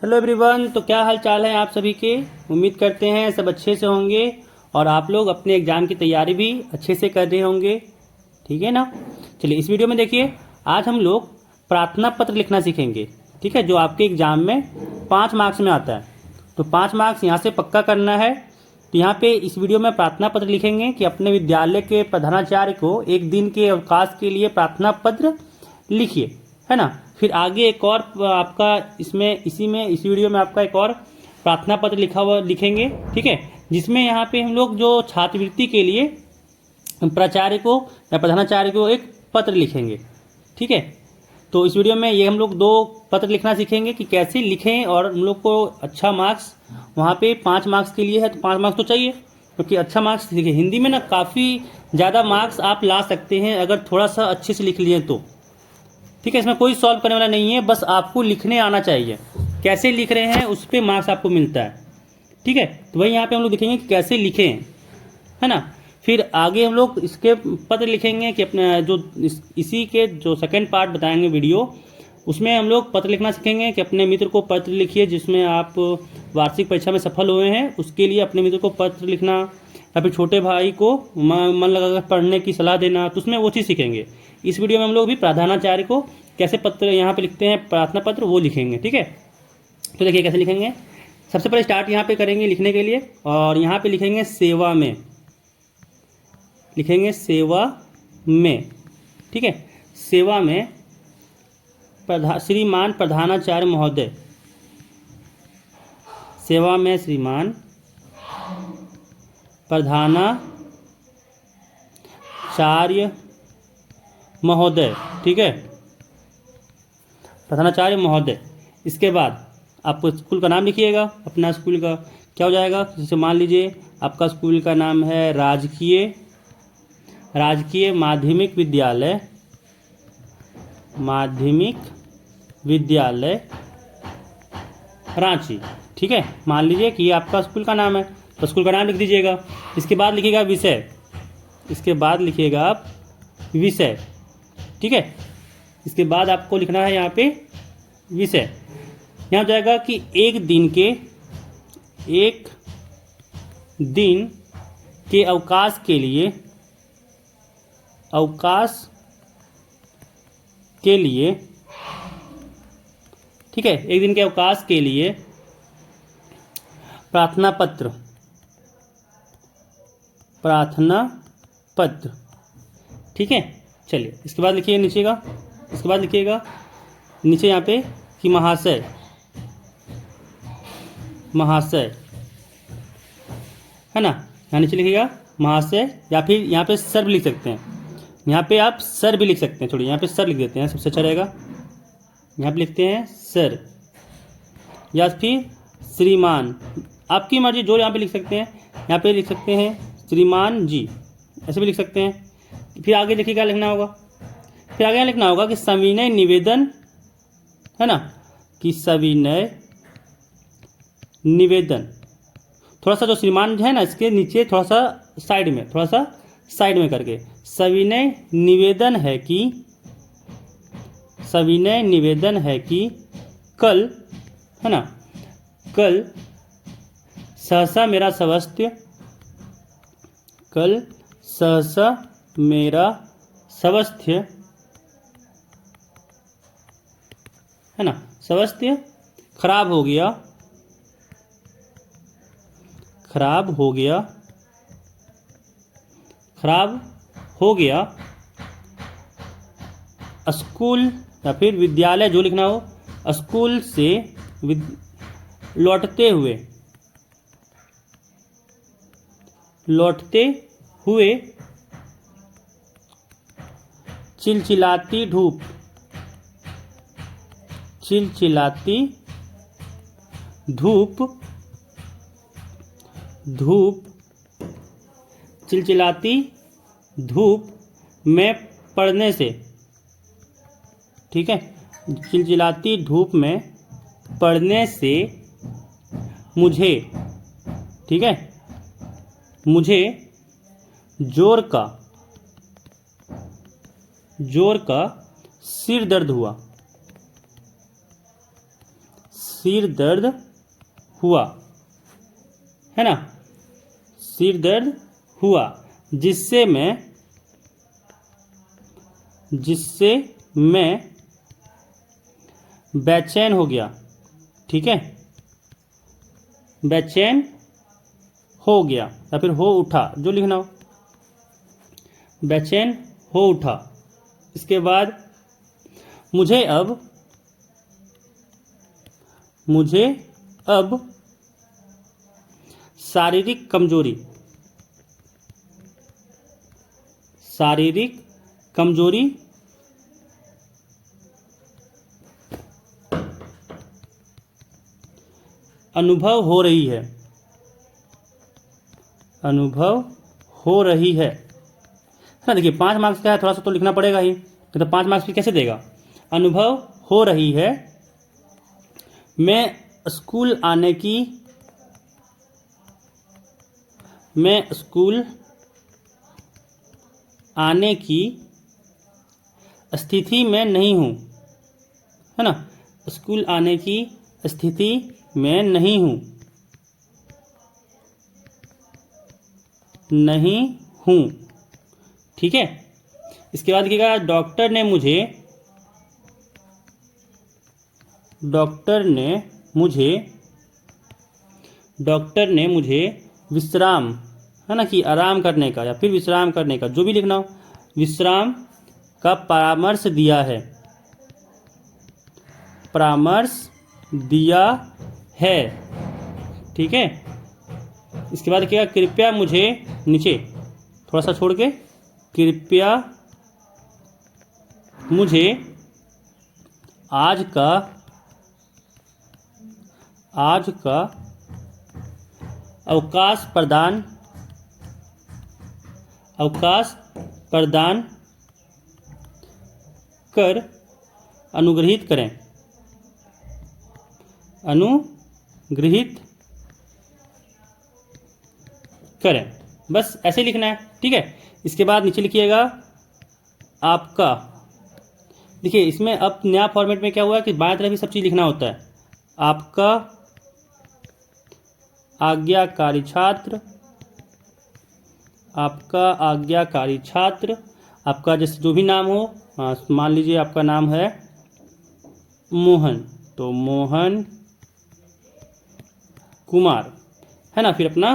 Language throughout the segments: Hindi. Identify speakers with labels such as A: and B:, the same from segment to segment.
A: Hello everyone. तो क्या हाल चाल है आप सभी के। उम्मीद करते हैं सब अच्छे से होंगे और आप लोग अपने एग्ज़ाम की तैयारी भी अच्छे से कर रहे होंगे। ठीक है ना। चलिए इस वीडियो में देखिए, आज हम लोग प्रार्थना पत्र लिखना सीखेंगे। ठीक है, जो आपके एग्ज़ाम में 5 मार्क्स में आता है। तो 5 मार्क्स यहाँ से पक्का करना है। तो यहाँ पे इस वीडियो में प्रार्थना पत्र लिखेंगे कि अपने विद्यालय के प्रधानाचार्य को एक दिन के अवकाश के लिए प्रार्थना पत्र लिखिए, है ना। फिर आगे एक और आपका इस वीडियो में आपका एक और प्रार्थना पत्र लिखा हुआ लिखेंगे। ठीक है, जिसमें यहाँ पे हम लोग जो छात्रवृत्ति के लिए प्राचार्य को या प्रधानाचार्य को एक पत्र लिखेंगे। ठीक है, तो इस वीडियो में ये हम लोग 2 पत्र लिखना सीखेंगे कि कैसे लिखें, और हम लोग को अच्छा मार्क्स वहाँ पे 5 मार्क्स के लिए है, तो 5 मार्क्स तो चाहिए, क्योंकि अच्छा मार्क्स लिखे। हिंदी में ना काफ़ी ज़्यादा मार्क्स आप ला सकते हैं अगर थोड़ा सा अच्छे से लिख लिए तो। ठीक है, इसमें कोई सॉल्व करने वाला नहीं है, बस आपको लिखने आना चाहिए। कैसे लिख रहे हैं उस पर मार्क्स आपको मिलता है। ठीक है, तो वही यहाँ पे हम लोग लिखेंगे कि कैसे लिखें, है ना। फिर आगे हम लोग इसके पत्र लिखेंगे कि अपने जो इसी के जो सेकंड पार्ट बताएंगे वीडियो, उसमें हम लोग पत्र लिखना सीखेंगे कि अपने मित्र को पत्र लिखिए जिसमें आप वार्षिक परीक्षा में सफल हुए हैं, उसके लिए अपने मित्र को पत्र लिखना, या फिर छोटे भाई को मन लगाकर पढ़ने की सलाह देना, तो उसमें वो चीज़ सीखेंगे। इस वीडियो में हम लोग भी प्रधानाचार्य को कैसे पत्र यहाँ पे लिखते हैं, प्रार्थना पत्र, वो लिखेंगे। ठीक है, तो देखिए कैसे लिखेंगे। सबसे पहले स्टार्ट यहाँ पे करेंगे लिखने के लिए, और यहाँ पे लिखेंगे सेवा में, लिखेंगे सेवा में। ठीक है, सेवा में श्रीमान प्रधानाचार्य महोदय, सेवा में श्रीमान प्रधानाचार्य महोदय। ठीक है, प्रधानाचार्य महोदय। इसके बाद आप स्कूल का नाम लिखिएगा, अपना स्कूल का क्या हो जाएगा। जैसे मान लीजिए आपका स्कूल का नाम है राजकीय माध्यमिक विद्यालय रांची। ठीक है, मान लीजिए कि ये आपका स्कूल का नाम है, तो स्कूल का नाम लिख दीजिएगा। इसके बाद लिखिएगा विषय, इसके बाद लिखिएगा आप विषय। ठीक है, इसके बाद आपको लिखना है यहाँ पे विषय। यहाँ हो जाएगा कि एक दिन के अवकाश के लिए, ठीक है, एक दिन के अवकाश के लिए प्रार्थना पत्र। ठीक है, चलिए इसके बाद लिखिए नीचे का, इसके बाद लिखिएगा नीचे यहाँ पे कि महाशय, है ना। यहाँ नीचे लिखिएगा महाशय, या फिर यहाँ पे सर भी लिख सकते हैं। यहाँ पे आप सर भी लिख सकते हैं, छोड़िए यहाँ पे सर लिख देते हैं, सबसे अच्छा रहेगा। यहाँ पे लिखते हैं सर, या फिर श्रीमान, आपकी मर्जी, जो यहाँ पे लिख सकते हैं। यहाँ पे लिख सकते हैं श्रीमान जी, ऐसे भी लिख सकते हैं। फिर आगे देखिए क्या लिखना होगा। फिर आगे यहाँ लिखना होगा कि सविनय निवेदन, है ना, कि सविनय निवेदन। थोड़ा सा जो श्रीमान है ना, इसके नीचे थोड़ा सा साइड में करके सविनय निवेदन है कि कल, है ना, कल सहसा मेरा स्वास्थ्य, है ना, स्वास्थ्य खराब हो गया स्कूल या फिर विद्यालय, जो लिखना हो, स्कूल से लौटते हुए चिलचिलाती धूप में पड़ने से, ठीक है, चिलचिलाती धूप में पड़ने से मुझे, ठीक है, मुझे जोर का सिर दर्द हुआ, सिर दर्द हुआ, है ना, सिर दर्द हुआ, जिससे मैं बेचैन हो गया। ठीक है, बेचैन हो गया या फिर हो उठा, जो लिखना हो, बेचैन हो उठा। इसके बाद मुझे अब शारीरिक कमजोरी अनुभव हो रही है ना। देखिए 5 मार्क्स का है, थोड़ा सा तो लिखना पड़ेगा ही, तो 5 मार्क्स भी कैसे देगा। अनुभव हो रही है, मैं स्कूल आने की स्थिति में नहीं हूँ, है ना, स्कूल आने की स्थिति में नहीं हूँ। ठीक है, इसके बाद लिखिएगा डॉक्टर ने मुझे विश्राम, है ना, कि आराम करने का या फिर विश्राम करने का, जो भी लिखना हो, विश्राम का परामर्श दिया है। ठीक है, इसके बाद क्या, कृपया मुझे, नीचे थोड़ा सा छोड़ के, कृपया मुझे आज का अवकाश प्रदान कर अनुग्रहित करें। बस ऐसे लिखना है। ठीक है, इसके बाद नीचे लिखिएगा आपका। देखिए इसमें अब नया फॉर्मेट में क्या हुआ है कि बाएं तरफ भी सब चीज़ लिखना होता है। आपका आज्ञाकारी छात्र, आपका जैसे जो भी नाम हो, मान लीजिए आपका नाम है मोहन, तो मोहन कुमार, है ना। फिर अपना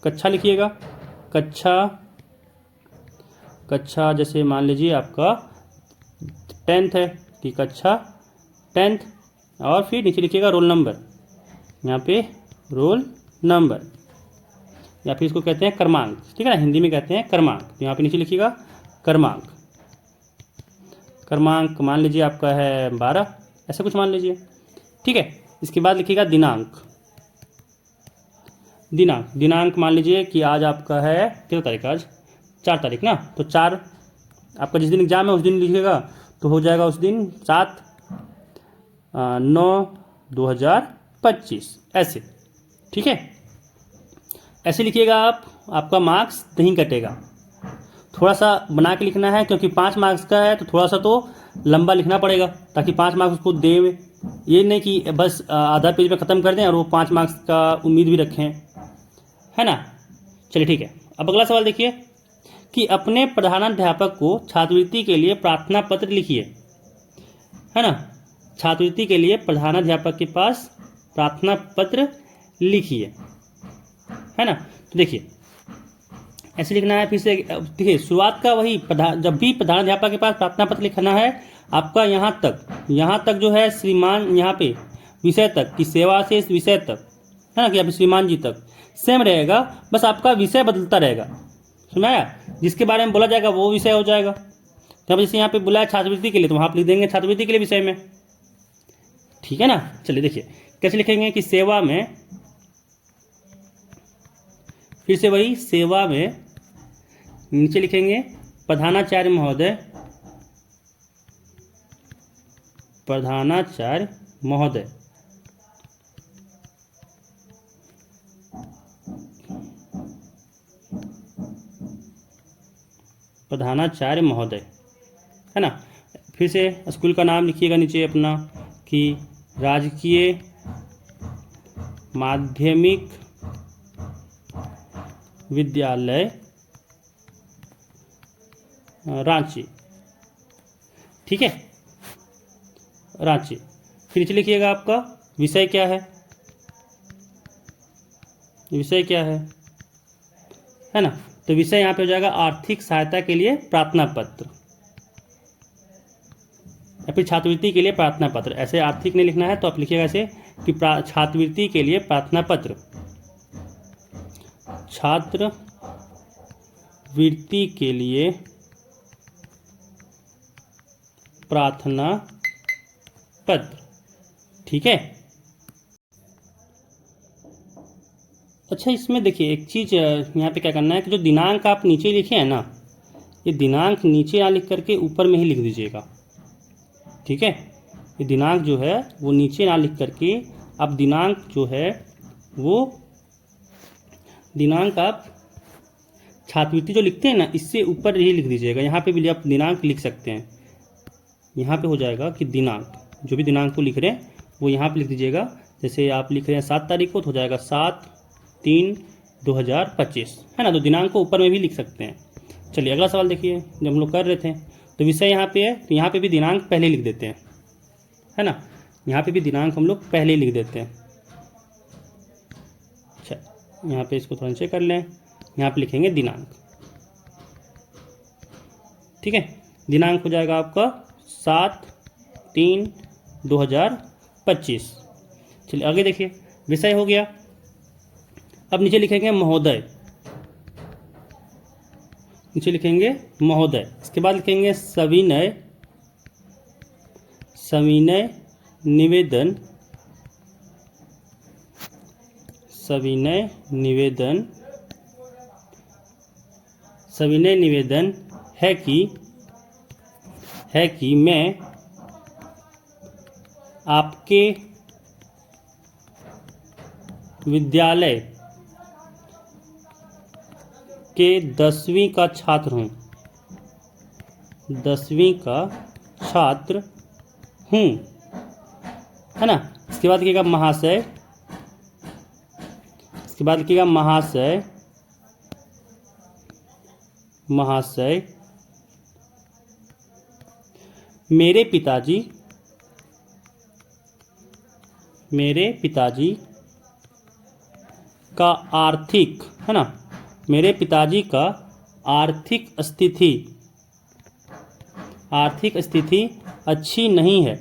A: कक्षा लिखिएगा, कक्षा जैसे मान लीजिए आपका 10th है कि कक्षा 10th, और फिर नीचे लिखिएगा रोल नंबर, यहाँ पे रोल नंबर, या फिर इसको कहते हैं क्रमांक। ठीक है ना, हिंदी में कहते हैं क्रमांक। तो यहाँ पे नीचे लिखिएगा क्रमांक मान लीजिए आपका है 12, ऐसा कुछ मान लीजिए। ठीक है, इसके बाद लिखिएगा दिनांक मान लीजिए कि आज आपका है कितना तारीख, आज 4 तारीख ना, तो 4 आपका जिस दिन एग्जाम है उस दिन लिखिएगा, तो हो जाएगा उस दिन 7/9/2025 ऐसे। ठीक है, ऐसे लिखिएगा आप, आपका मार्क्स नहीं कटेगा। थोड़ा सा बना के लिखना है, क्योंकि 5 मार्क्स का है तो थोड़ा सा तो लंबा लिखना पड़ेगा, ताकि 5 मार्क्स उसको दे। ये नहीं कि बस आधा पेज में ख़त्म कर दें और वो 5 मार्क्स का उम्मीद भी रखें, है ना। चलिए ठीक है, अब अगला सवाल देखिए कि अपने प्रधानाध्यापक को छात्रवृत्ति के लिए प्रार्थना पत्र लिखिए, है ना। छात्रवृत्ति के लिए प्रधानाध्यापक के पास प्रार्थना पत्र लिखिए, है ना। तो देखिए ऐसे लिखना है। फिर से देखिए शुरुआत का वही जब भी प्रधानाध्यापक के पास प्रार्थना पत्र लिखना है, आपका यहाँ तक जो है श्रीमान, यहाँ पे विषय तक की सेवा से इस विषय तक, है ना, कि अभी श्रीमान जी तक सेम रहेगा, बस आपका विषय बदलता रहेगा। सुनाया, जिसके बारे में बोला जाएगा वो विषय हो जाएगा। तो अब जैसे यहाँ पे बोला है छात्रवृत्ति के लिए, तो वहाँ आप लिख देंगे छात्रवृत्ति के लिए विषय में। ठीक है ना। चलिए देखिए कैसे लिखेंगे कि सेवा में, फिर से वही सेवा में, नीचे लिखेंगे प्रधानाचार्य महोदय, प्रधानाचार्य महोदय, प्रधानाचार्य महोदय, है ना। फिर से स्कूल का नाम लिखिएगा नीचे अपना कि राजकीय माध्यमिक विद्यालय रांची। ठीक है, रांची। फिर नीचे लिखिएगा आपका विषय क्या है, विषय क्या है ना। तो विषय यहाँ पे हो जाएगा आर्थिक सहायता के लिए प्रार्थना पत्र या फिर छात्रवृत्ति के लिए प्रार्थना पत्र। ऐसे आर्थिक नहीं लिखना है तो आप लिखिएगा ऐसे कि छात्रवृत्ति के लिए प्रार्थना पत्र, छात्रवृत्ति के लिए प्रार्थना पत्र। ठीक है। अच्छा, इसमें देखिए एक चीज़ यहाँ पे क्या करना है कि जो दिनांक आप नीचे लिखे हैं ना, ये दिनांक नीचे ना लिख करके ऊपर में ही लिख दीजिएगा। ठीक है, ये दिनांक जो है वो नीचे ना लिख करके आप दिनांक जो है वो दिनांक आप छात्रवृत्ति जो लिखते हैं ना इससे ऊपर ही लिख दीजिएगा। यहाँ पे भी आप दिनांक लिख सकते हैं। यहाँ पे हो जाएगा कि दिनांक, जो भी दिनांक को लिख रहे हैं वो यहाँ पे लिख दीजिएगा। जैसे आप लिख रहे हैं 7 तारीख को तो हो जाएगा 7/3/2025, है ना। तो दिनांक को ऊपर में भी लिख सकते हैं। चलिए अगला सवाल देखिए। जब हम लोग कर रहे थे तो विषय यहाँ पे है तो यहाँ पे भी दिनांक पहले लिख देते हैं, है ना। यहाँ पे भी दिनांक हम लोग पहले लिख देते हैं। अच्छा, यहाँ पे इसको थोड़ा नीचे कर लें, यहाँ पे लिखेंगे दिनांक। ठीक है, दिनांक हो जाएगा आपका 7/3/2025। चलिए आगे देखिए, विषय हो गया। अब नीचे लिखेंगे महोदय, नीचे लिखेंगे महोदय। इसके बाद लिखेंगे सविनय, सविनय निवेदन, सविनय निवेदन, सविनय निवेदन है कि मैं आपके विद्यालय के 10वीं का छात्र हूँ, 10वीं का छात्र हूँ, है ना। इसके बाद लिखिएगा महाशय, इसके बाद लिखिएगा महाशय, महाशय मेरे पिताजी का आर्थिक, है ना, मेरे पिताजी का आर्थिक स्थिति अच्छी नहीं है,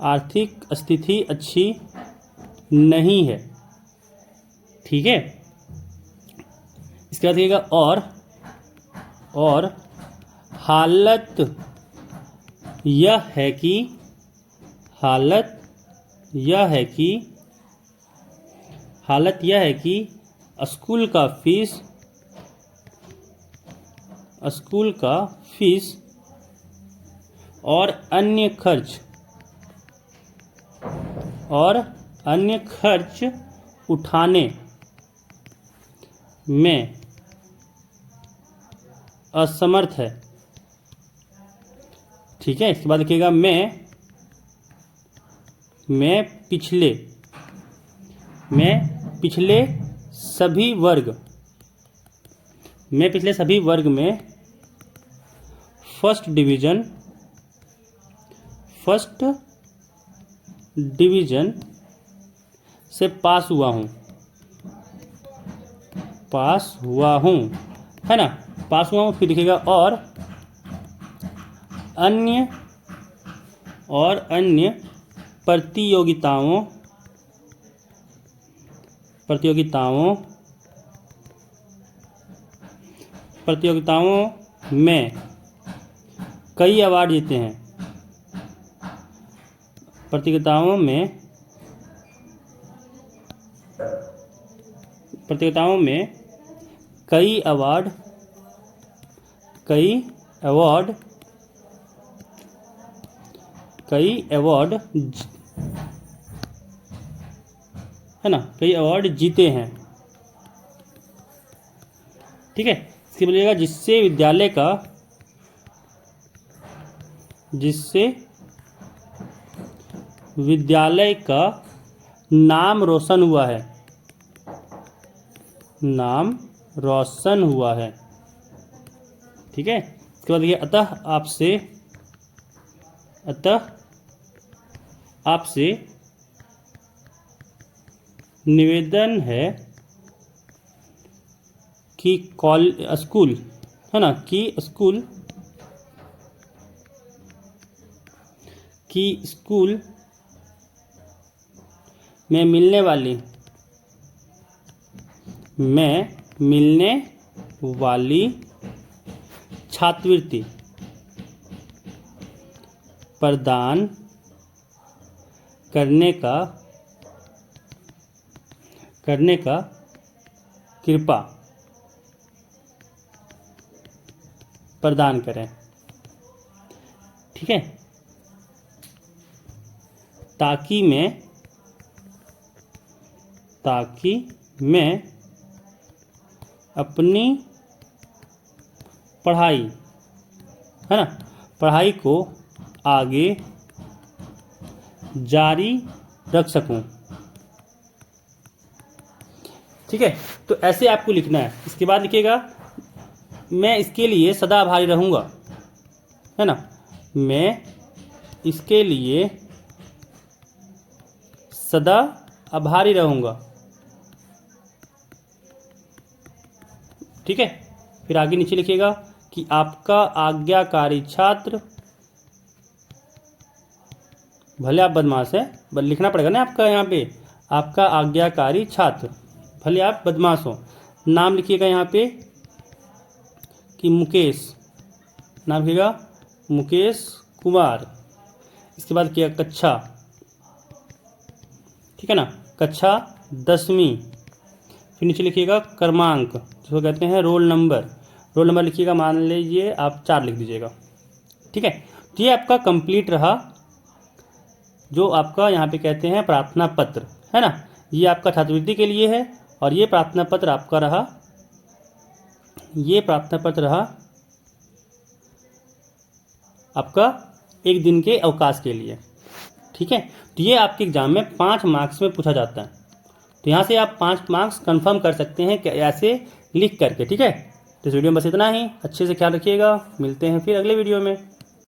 A: आर्थिक स्थिति अच्छी नहीं है। ठीक है। इसके बाद लिखिएगा और हालत यह है कि स्कूल का फीस और अन्य खर्च उठाने में असमर्थ है। ठीक है। इसके बाद लिखिएगा मैं पिछले सभी वर्ग में फर्स्ट डिवीजन से पास हुआ हूँ, है ना, पास हुआ हूँ। फिर लिखिएगा और अन्य प्रतियोगिताओं में कई अवार्ड जीते हैं, प्रतियोगिताओं में कई अवार्ड है ना, कई अवार्ड जीते हैं। ठीक है। इसके बोलिएगा जिससे विद्यालय का जिससे विद्यालय का नाम रोशन हुआ है, नाम रोशन हुआ है। ठीक है, इसके बाद देखिए अतः आपसे निवेदन है कि स्कूल है ना, कि स्कूल में मिलने वाली छात्रवृत्ति प्रदान करने का कृपा प्रदान करें। ठीक है, ताकि मैं अपनी पढ़ाई है ना, पढ़ाई को आगे जारी रख सकूं। ठीक है, तो ऐसे आपको लिखना है। इसके बाद लिखिएगा मैं इसके लिए सदा आभारी रहूंगा, है ना, मैं इसके लिए सदा आभारी रहूंगा। ठीक है, फिर आगे नीचे लिखिएगा कि आपका आज्ञाकारी छात्र, भले आप बदमाश है, लिखना पड़ेगा ना आपका यहाँ पे, आपका आज्ञाकारी छात्र, भले आप बदमाश हो। नाम लिखिएगा यहाँ पे कि मुकेश, नाम लिखिएगा मुकेश कुमार। इसके बाद क्या, कक्षा, ठीक है ना, कक्षा 10वीं। फिर नीचे लिखिएगा क्रमांक, जिसको कहते हैं रोल नंबर लिखिएगा, मान लीजिए आप 4 लिख दीजिएगा। ठीक है, तो ये आपका कंप्लीट रहा, जो आपका यहाँ पे कहते हैं प्रार्थना पत्र, है ना, ये आपका छात्रवृत्ति के लिए है। और ये प्रार्थना पत्र आपका रहा, आपका 1 दिन के अवकाश के लिए। ठीक है, तो ये आपके एग्जाम में 5 मार्क्स में पूछा जाता है। तो यहाँ से आप 5 मार्क्स कंफर्म कर सकते हैं ऐसे लिख करके। ठीक है, तो इस वीडियो में बस इतना ही। अच्छे से ख्याल रखिएगा, मिलते हैं फिर अगले वीडियो में।